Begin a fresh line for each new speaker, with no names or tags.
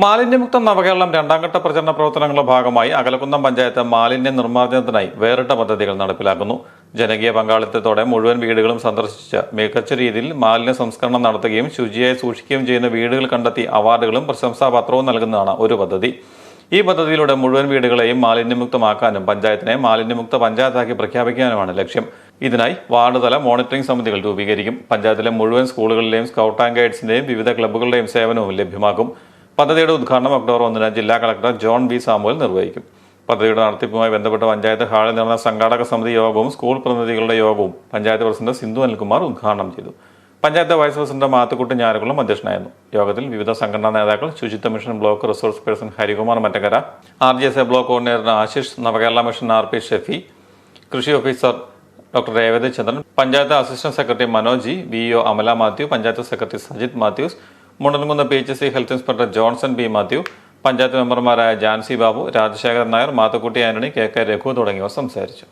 മാലിന്യമുക്ത നവകേരളം രണ്ടാംഘട്ട പ്രചരണ പ്രവർത്തനങ്ങളുടെ ഭാഗമായി അകലക്കുന്നം പഞ്ചായത്ത് മാലിന്യ നിർമ്മാർജ്ജനത്തിനായി വേറിട്ട പദ്ധതികൾ നടപ്പിലാക്കുന്നു. ജനകീയ പങ്കാളിത്തത്തോടെ മുഴുവൻ വീടുകളും സന്ദർശിച്ച് മികച്ച രീതിയിൽ മാലിന്യ സംസ്കരണം നടത്തുകയും ശുചിയായി സൂക്ഷിക്കുകയും ചെയ്യുന്ന വീടുകൾ കണ്ടെത്തി അവാർഡുകളും പ്രശംസാപത്രവും നൽകുന്നതാണ് ഒരു പദ്ധതി. ഈ പദ്ധതിയിലൂടെ മുഴുവൻ വീടുകളെയും മാലിന്യമുക്തമാക്കാനും പഞ്ചായത്തിനെ മാലിന്യമുക്ത പഞ്ചായത്താക്കി പ്രഖ്യാപിക്കാനുമാണ് ലക്ഷ്യം. ഇതിനായി വാർഡ് തല മോണിറ്ററിംഗ് സമിതികൾ രൂപീകരിക്കും. പഞ്ചായത്തിലെ മുഴുവൻ സ്കൂളുകളിലെയും സ്കൗട്ട് ആൻഡ് ഗൈഡ്സിന്റെയും വിവിധ ക്ലബ്ബുകളുടെയും സേവനവും ലഭ്യമാക്കും. പദ്ധതിയുടെ ഉദ്ഘാടനം ഒക്ടോബർ 1 ജില്ലാ കളക്ടർ ജോൺ വി സാമുവൽ നിർവഹിക്കും. പദ്ധതിയുടെ നടത്തിപ്പുമായി ബന്ധപ്പെട്ട് പഞ്ചായത്ത് ഹാളിൽ നടന്ന സംഘാടക സമിതി യോഗവും സ്കൂൾ പ്രതിനിധികളുടെ യോഗവും പഞ്ചായത്ത് പ്രസിഡന്റ് സിന്ധു അനിൽകുമാർ ഉദ്ഘാടനം ചെയ്തു. പഞ്ചായത്ത് വൈസ് പ്രസിഡന്റ് മാത്തുക്കുട്ടി ഞാറുകുളം അധ്യക്ഷനായിരുന്നു. യോഗത്തിൽ വിവിധ സംഘടനാ നേതാക്കൾ, ശുചിത്വ mission block resource person Harikumar Mattakkara, RGSA block coordinator Ashish, Navakerala mission RP Shefi, കൃഷി officer doctor Revathi Chandran, panchayat assistant secretary Manoj, VO Amala Mathew, panchayat secretary Sajith Mathews, Mundalkunnu PHC health inspector Johnson B Mathew, panchayat മെമ്പർമാരായ ജാൻസി ബാബു, രാജശേഖരൻ നായർ, മാത്തുക്കുട്ടി ആന്റണി, KK രഘു തുടങ്ങിയവർ സംസാരിച്ചു.